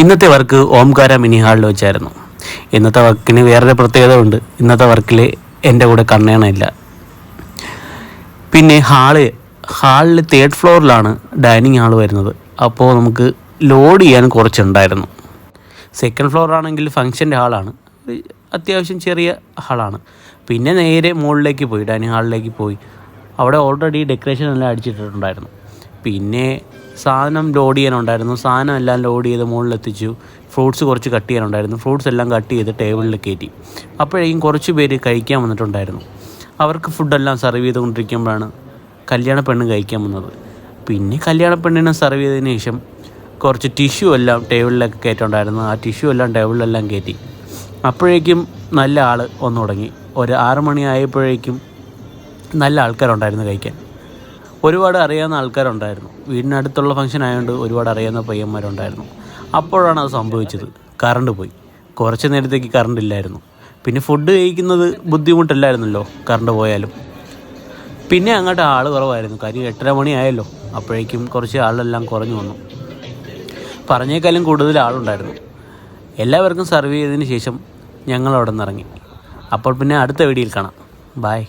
ഇന്നത്തെ work Omkara mini ഹാളിൽ വെച്ചായിരുന്നു. ഇന്നത്തെ വർക്കിന് വേറൊരു പ്രത്യേകത ഉണ്ട്. ഇന്നത്തെ വർക്കിൽ എൻ്റെ കൂടെ കണ്ണേണയില്ല. പിന്നെ ഹാളിൽ 3rd ഫ്ലോറിലാണ് ഡൈനിങ് ഹാൾ വരുന്നത്. അപ്പോൾ നമുക്ക് ലോഡ് ചെയ്യാൻ കുറച്ചുണ്ടായിരുന്നു. 2nd ഫ്ലോറാണെങ്കിൽ ഫംഗ്ഷൻ്റെ ഹാളാണ്, അത്യാവശ്യം ചെറിയ ഹാളാണ്. പിന്നെ നേരെ മുകളിലേക്ക് പോയി, ഡൈനിങ് ഹാളിലേക്ക് പോയി. അവിടെ ഓൾറെഡി ഡെക്കറേഷൻ എല്ലാം അടിച്ചിട്ടുണ്ടായിരുന്നു. പിന്നെ സാധനം ലോഡ് ചെയ്യാനുണ്ടായിരുന്നു. സാധനം എല്ലാം ലോഡ് ചെയ്ത് മുകളിലെത്തിച്ചു. ഫ്രൂട്ട്സ് കുറച്ച് കട്ട് ചെയ്യാനുണ്ടായിരുന്നു. ഫ്രൂട്ട്സ് എല്ലാം കട്ട് ചെയ്ത് ടേബിളിൽ കയറ്റി. അപ്പോഴേക്കും കുറച്ച് പേര് കഴിക്കാൻ വന്നിട്ടുണ്ടായിരുന്നു. അവർക്ക് ഫുഡെല്ലാം സെർവ് ചെയ്തുകൊണ്ടിരിക്കുമ്പോഴാണ് കല്യാണ പെണ്ണ് കഴിക്കാൻ വന്നത്. പിന്നെ കല്യാണ പെണ്ണിനെ സെർവ് ചെയ്തതിന് ശേഷം കുറച്ച് ടിഷ്യൂ എല്ലാം ടേബിളിലൊക്കെ കയറ്റുണ്ടായിരുന്നു. ആ ടിഷ്യൂ എല്ലാം ടേബിളിലെല്ലാം കയറ്റി. അപ്പോഴേക്കും നല്ല ആൾ വന്നു തുടങ്ങി. ഒരു 6 മണി ആയപ്പോഴേക്കും നല്ല ആൾക്കാരുണ്ടായിരുന്നു കഴിക്കാൻ. ഒരുപാട് അറിയാവുന്ന ആൾക്കാരുണ്ടായിരുന്നു. വീടിനടുത്തുള്ള ഫംഗ്ഷൻ ആയതുകൊണ്ട് ഒരുപാട് അറിയാവുന്ന പയ്യന്മാരുണ്ടായിരുന്നു. അപ്പോഴാണ് അത് സംഭവിച്ചത്. കറണ്ട് പോയി. കുറച്ച് നേരത്തേക്ക് കറണ്ട് ഇല്ലായിരുന്നു. പിന്നെ ഫുഡ് കഴിക്കുന്നത് ബുദ്ധിമുട്ടല്ലായിരുന്നല്ലോ കറണ്ട് പോയാലും. പിന്നെ അങ്ങോട്ട് ആൾ കുറവായിരുന്നു. കാര്യം 8:30 മണി ആയല്ലോ. അപ്പോഴേക്കും കുറച്ച് ആളെല്ലാം കുറഞ്ഞു വന്നു. പറഞ്ഞേക്കാളും കൂടുതൽ ആളുണ്ടായിരുന്നു. എല്ലാവർക്കും സെർവ് ചെയ്തതിന് ശേഷം ഞങ്ങൾ അവിടെ നിന്ന് ഇറങ്ങി. അപ്പോൾ പിന്നെ അടുത്ത വീഡിയോയിൽ കാണാം. ബൈ.